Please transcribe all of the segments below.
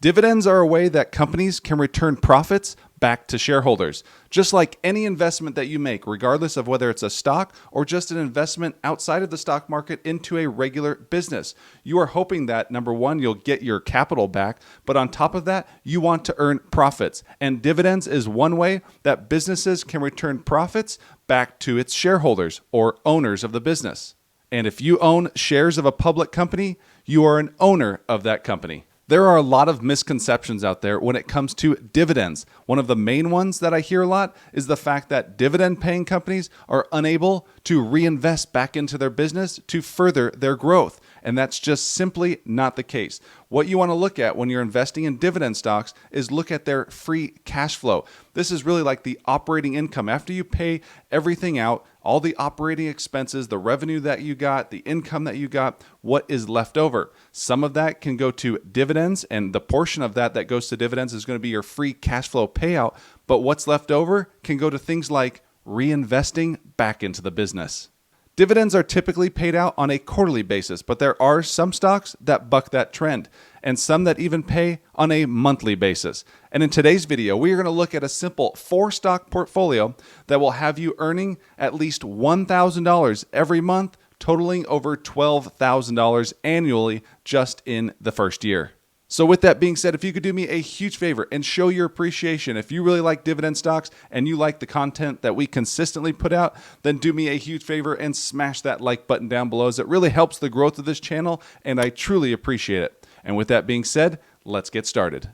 Dividends are a way that companies can return profits back to shareholders. Just like any investment that you make, regardless of whether it's a stock or just an investment outside of the stock market into a regular business. You are hoping that, number one, you'll get your capital back, but on top of that, you want to earn profits. And dividends is one way that businesses can return profits back to its shareholders or owners of the business. And if you own shares of a public company, you are an owner of that company. There are a lot of misconceptions out there when it comes to dividends. One of the main ones that I hear a lot is the fact that dividend-paying companies are unable to reinvest back into their business to further their growth. And that's just simply not the case. What you want to look at when you're investing in dividend stocks is look at their free cash flow. This is really like the operating income. After you pay everything out, all the operating expenses, the revenue that you got, the income that you got, what is left over? Some of that can go to dividends, and the portion of that goes to dividends is going to be your free cash flow payout. But what's left over can go to things like reinvesting back into the business. Dividends are typically paid out on a quarterly basis, but there are some stocks that buck that trend, and some that even pay on a monthly basis. And in today's video, we are going to look at a simple 4-stock portfolio that will have you earning at least $1,000 every month, totaling over $12,000 annually just in the first year. So with that being said, if you could do me a huge favor and show your appreciation, if you really like dividend stocks and you like the content that we consistently put out, then do me a huge favor and smash that like button down below, as it really helps the growth of this channel, and I truly appreciate it. And with that being said, let's get started.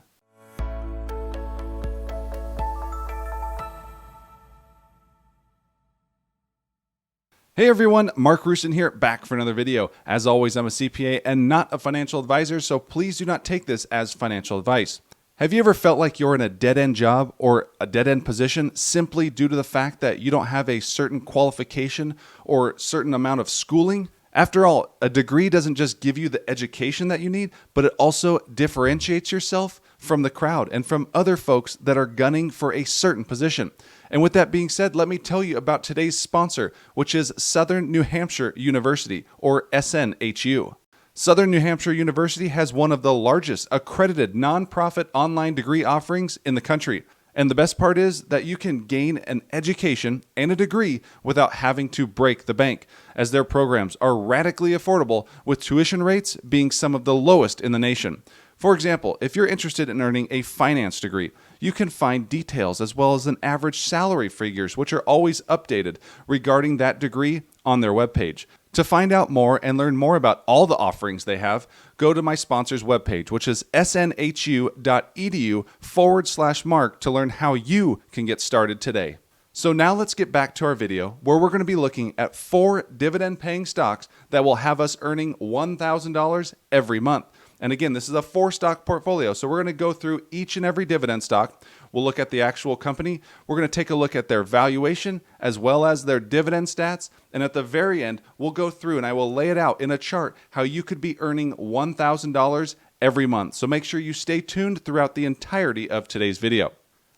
Hey everyone, Mark Rusin here, back for another video. As always, I'm a CPA and not a financial advisor, so please do not take this as financial advice. Have you ever felt like you're in a dead-end job or a dead-end position simply due to the fact that you don't have a certain qualification or certain amount of schooling? After all, a degree doesn't just give you the education that you need, but it also differentiates yourself from the crowd and from other folks that are gunning for a certain position. And with that being said, let me tell you about today's sponsor, which is Southern New Hampshire University, or SNHU. Southern New Hampshire University has one of the largest accredited nonprofit online degree offerings in the country. And the best part is that you can gain an education and a degree without having to break the bank, as their programs are radically affordable, with tuition rates being some of the lowest in the nation. For example, if you're interested in earning a finance degree, you can find details as well as an average salary figures, which are always updated regarding that degree on their webpage. To find out more and learn more about all the offerings they have, go to my sponsor's webpage, which is snhu.edu/Mark, to learn how you can get started today. So now let's get back to our video, where we're going to be looking at 4 dividend-paying stocks that will have us earning $1,000 every month. And again, this is a 4-stock portfolio, so we're going to go through each and every dividend stock. We'll look at the actual company. We're going to take a look at their valuation as well as their dividend stats. And at the very end, we'll go through and I will lay it out in a chart how you could be earning $1,000 every month. So make sure you stay tuned throughout the entirety of today's video.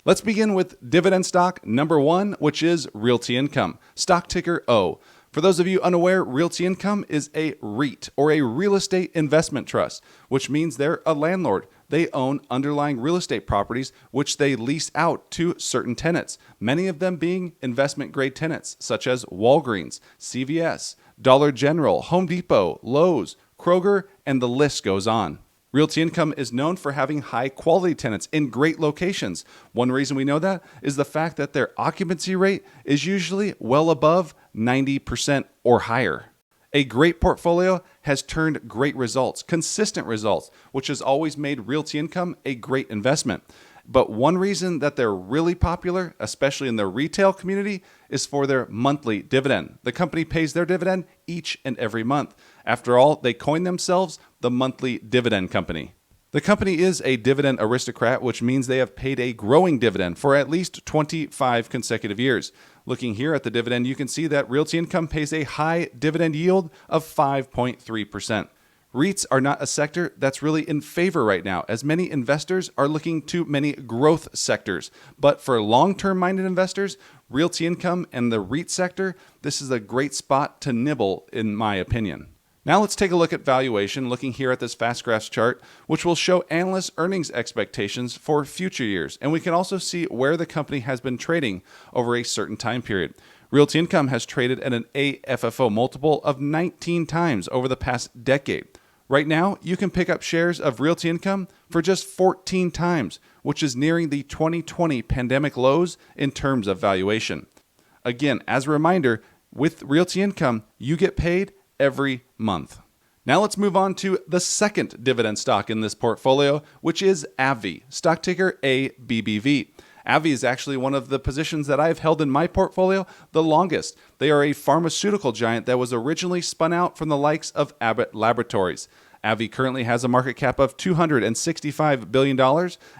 Let's begin with dividend stock number 1, which is Realty Income, stock ticker O. For those of you unaware, Realty Income is a REIT, or a real estate investment trust, which means they're a landlord. They own underlying real estate properties, which they lease out to certain tenants, many of them being investment-grade tenants, such as Walgreens, CVS, Dollar General, Home Depot, Lowe's, Kroger, and the list goes on. Realty Income is known for having high-quality tenants in great locations. One reason we know that is the fact that their occupancy rate is usually well above 90% or higher. A great portfolio has turned great results, consistent results, which has always made Realty Income a great investment. But one reason that they're really popular, especially in the retail community, is for their monthly dividend. The company pays their dividend each and every month. After all, they coined themselves the monthly dividend company. The company is a dividend aristocrat, which means they have paid a growing dividend for at least 25 consecutive years. Looking here at the dividend, you can see that Realty Income pays a high dividend yield of 5.3%. REITs are not a sector that's really in favor right now, as many investors are looking to many growth sectors. But for long-term minded investors, Realty Income and the REIT sector, this is a great spot to nibble, in my opinion. Now let's take a look at valuation, looking here at this fast graphs chart, which will show analysts' earnings expectations for future years. And we can also see where the company has been trading over a certain time period. Realty Income has traded at an AFFO multiple of 19 times over the past decade. Right now, you can pick up shares of Realty Income for just 14 times, which is nearing the 2020 pandemic lows in terms of valuation. Again, as a reminder, with Realty Income, you get paid every month. Now let's move on to the second dividend stock in this portfolio, which is Abbvie, stock ticker ABBV. Abbvie is actually one of the positions that I've held in my portfolio the longest. They are a pharmaceutical giant that was originally spun out from the likes of Abbott Laboratories. Abbvie currently has a market cap of $265 billion,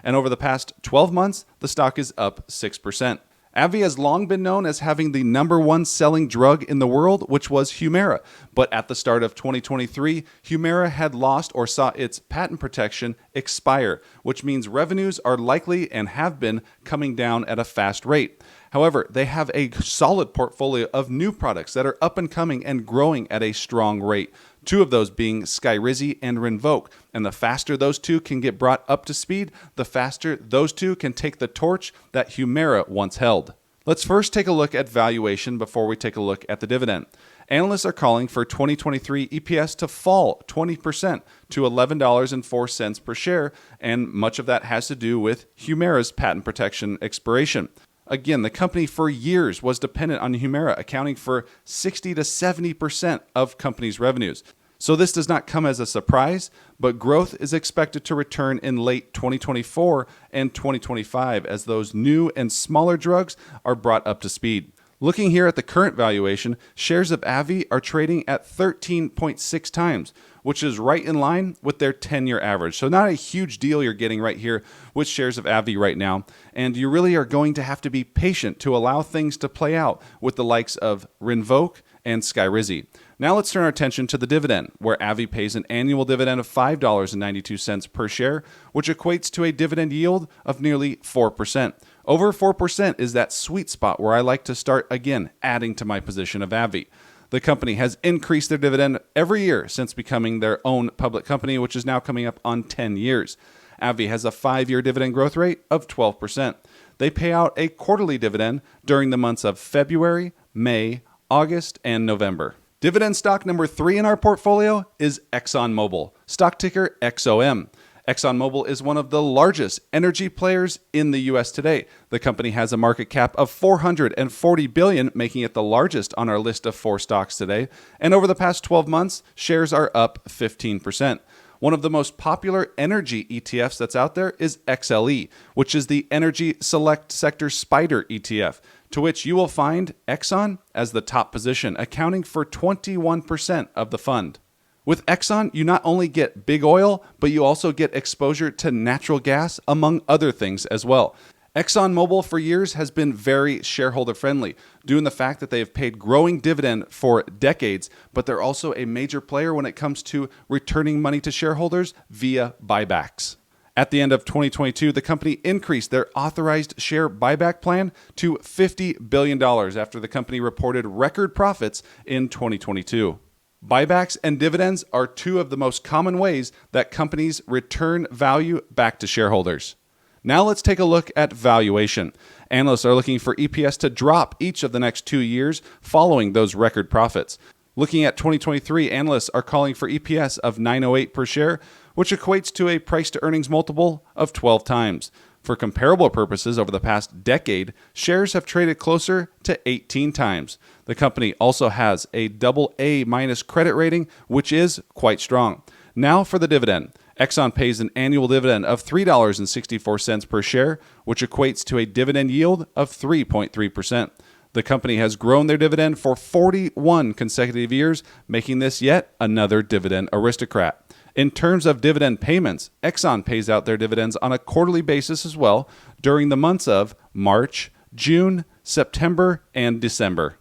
and over the past 12 months, the stock is up 6%. Abbvie has long been known as having the number one selling drug in the world, which was Humira. But at the start of 2023, Humira had lost or saw its patent protection expire, which means revenues are likely and have been coming down at a fast rate. However, they have a solid portfolio of new products that are up and coming and growing at a strong rate. Two of those being Skyrizi and Rinvoq. And the faster those two can get brought up to speed, the faster those two can take the torch that Humira once held. Let's first take a look at valuation before we take a look at the dividend. Analysts are calling for 2023 EPS to fall 20% to $11.04 per share, and much of that has to do with Humira's patent protection expiration. Again, the company for years was dependent on Humira, accounting for 60 to 70% of companies' revenues. So this does not come as a surprise, but growth is expected to return in late 2024 and 2025 as those new and smaller drugs are brought up to speed. Looking here at the current valuation, shares of Abbvie are trading at 13.6 times, which is right in line with their 10-year average. So not a huge deal you're getting right here with shares of Abbvie right now. And you really are going to have to be patient to allow things to play out with the likes of Rinvoq and Skyrizi. Now let's turn our attention to the dividend, where Abbvie pays an annual dividend of $5.92 per share, which equates to a dividend yield of nearly 4%. Over 4% is that sweet spot where I like to start, again, adding to my position of Abbvie. The company has increased their dividend every year since becoming their own public company, which is now coming up on 10 years. Abbvie has a 5-year dividend growth rate of 12%. They pay out a quarterly dividend during the months of February, May, August, and November. Dividend stock number 3 in our portfolio is Exxon Mobil, stock ticker XOM. Exxon Mobil is one of the largest energy players in the U.S. today. The company has a market cap of $440 billion, making it the largest on our list of 4 stocks today. And over the past 12 months, shares are up 15%. One of the most popular energy ETFs that's out there is XLE, which is the Energy Select Sector Spider ETF, to which you will find Exxon as the top position, accounting for 21% of the fund. With Exxon, you not only get big oil, but you also get exposure to natural gas, among other things as well. Exxon Mobil for years has been very shareholder friendly, due to the fact that they have paid growing dividend for decades, but they're also a major player when it comes to returning money to shareholders via buybacks. At the end of 2022, the company increased their authorized share buyback plan to $50 billion after the company reported record profits in 2022. Buybacks and dividends are 2 of the most common ways that companies return value back to shareholders. Now let's take a look at valuation. Analysts are looking for EPS to drop each of the next 2 years following those record profits. Looking at 2023, analysts are calling for EPS of $9.08 per share, which equates to a price to earnings multiple of 12 times. For comparable purposes, over the past decade, shares have traded closer to 18 times. The company also has a AA- credit rating, which is quite strong. Now for the dividend. Exxon pays an annual dividend of $3.64 per share, which equates to a dividend yield of 3.3%. The company has grown their dividend for 41 consecutive years, making this yet another dividend aristocrat. In terms of dividend payments, Exxon pays out their dividends on a quarterly basis as well during the months of March, June, September, and December.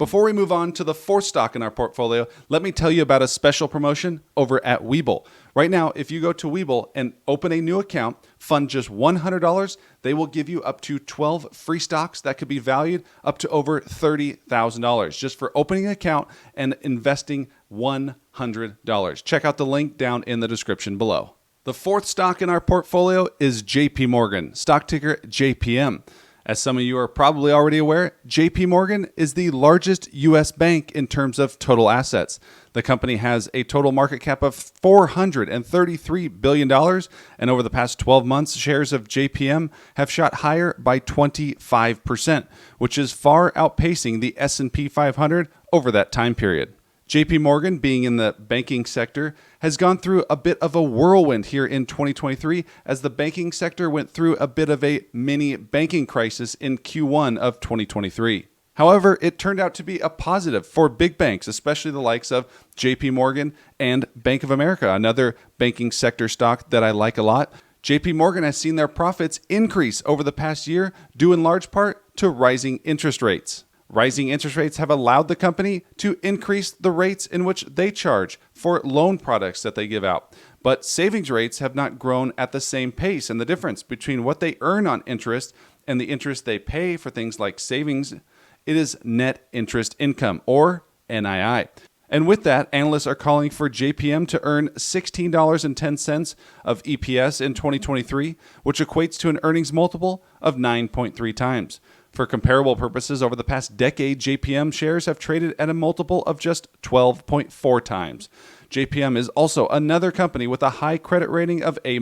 Before we move on to the fourth stock in our portfolio, let me tell you about a special promotion over at Webull. Right now, if you go to Webull and open a new account, fund just $100, they will give you up to 12 free stocks that could be valued up to over $30,000 just for opening an account and investing $100. Check out the link down in the description below. The fourth stock in our portfolio is JPMorgan, stock ticker JPM. As some of you are probably already aware, JPMorgan is the largest U.S. bank in terms of total assets. The company has a total market cap of $433 billion, and over the past 12 months, shares of JPM have shot higher by 25%, which is far outpacing the S&P 500 over that time period. JP Morgan, being in the banking sector, has gone through a bit of a whirlwind here in 2023 as the banking sector went through a bit of a mini banking crisis in Q1 of 2023. However, it turned out to be a positive for big banks, especially the likes of JP Morgan and Bank of America, another banking sector stock that I like a lot. JP Morgan has seen their profits increase over the past year due in large part to rising interest rates. Rising interest rates have allowed the company to increase the rates in which they charge for loan products that they give out. But savings rates have not grown at the same pace, and the difference between what they earn on interest and the interest they pay for things like savings, it is net interest income, or NII. And with that, analysts are calling for JPM to earn $16.10 of EPS in 2023, which equates to an earnings multiple of 9.3 times. For comparable purposes, over the past decade, JPM shares have traded at a multiple of just 12.4 times. JPM is also another company with a high credit rating of A-.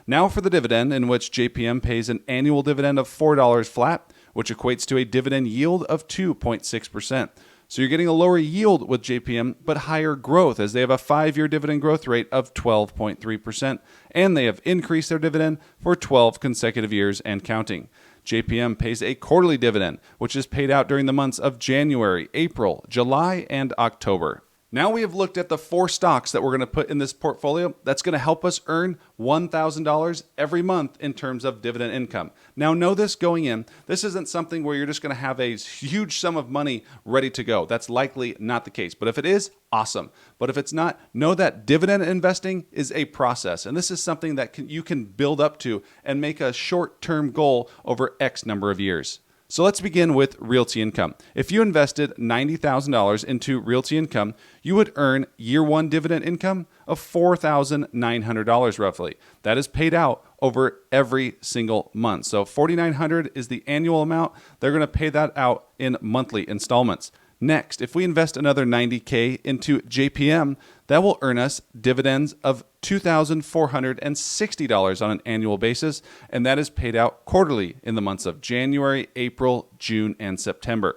Now for the dividend, in which JPM pays an annual dividend of $4 flat, which equates to a dividend yield of 2.6%. So you're getting a lower yield with JPM, but higher growth as they have a 5-year dividend growth rate of 12.3%, and they have increased their dividend for 12 consecutive years and counting. JPM pays a quarterly dividend, which is paid out during the months of January, April, July, and October. Now we have looked at the 4 stocks that we're going to put in this portfolio that's going to help us earn $1,000 every month in terms of dividend income. Now know this going in, this isn't something where you're just going to have a huge sum of money ready to go. That's likely not the case. But if it is, awesome. But if it's not, know that dividend investing is a process. And this is something that you can build up to and make a short-term goal over X number of years. So let's begin with Realty Income. If you invested $90,000 into Realty Income, you would earn year 1 dividend income of $4,900 roughly. That is paid out over every single month. So $4,900 is the annual amount. They're going to pay that out in monthly installments. Next, if we invest another $90K into JPM, that will earn us dividends of $2,460 on an annual basis, and that is paid out quarterly in the months of January, April, June, and September.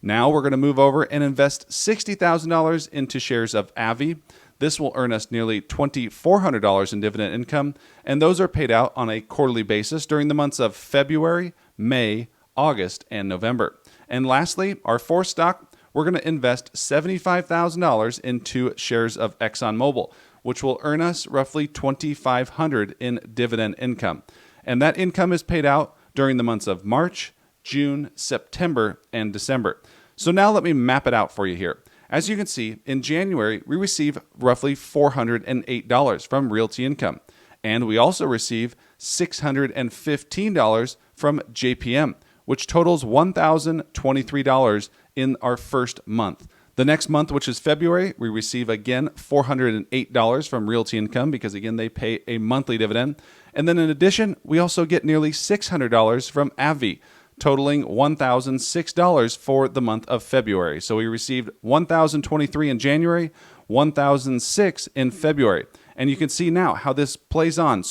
Now we're going to move over and invest $60,000 into shares of Abbvie. This will earn us nearly $2,400 in dividend income, and those are paid out on a quarterly basis during the months of February, May, August, and November. And lastly, our fourth stock, we're going to invest $75,000 into shares of Exxon Mobil, which will earn us roughly $2,500 in dividend income. And that income is paid out during the months of March, June, September, and December. So now let me map it out for you here. As you can see, in January, we receive roughly $408 from Realty Income. And we also receive $615 from JPM, which totals $1,023 in our first month. The next month, which is February, we receive again $408 from Realty Income because, again, they pay a monthly dividend. And then in addition, we also get nearly $600 from Abbvie, totaling $1,006 for the month of February. So we received $1,023 in January, $1,006 in February. And you can see now how this plays on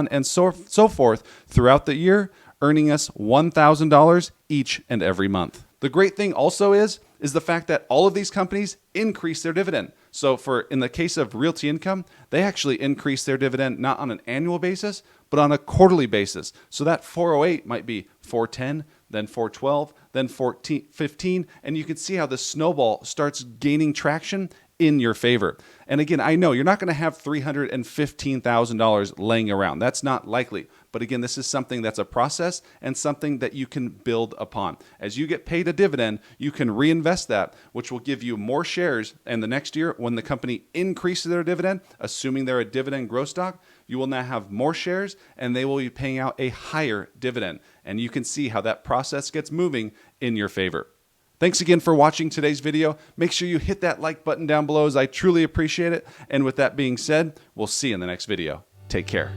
and so forth throughout the year, earning us $1,000 each and every month. The great thing also is the fact that all of these companies increase their dividend. So in the case of Realty Income, they actually increase their dividend not on an annual basis, but on a quarterly basis. So that 408 might be 410, then 412, then 15, and you can see how the snowball starts gaining traction in your favor. And again, I know you're not going to have $315,000 laying around. That's not likely. But again, this is something that's a process and something that you can build upon. As you get paid a dividend, you can reinvest that, which will give you more shares. And the next year, when the company increases their dividend, assuming they're a dividend growth stock, you will now have more shares and they will be paying out a higher dividend. And you can see how that process gets moving in your favor. Thanks again for watching today's video. Make sure you hit that like button down below as I truly appreciate it. And with that being said, we'll see you in the next video. Take care.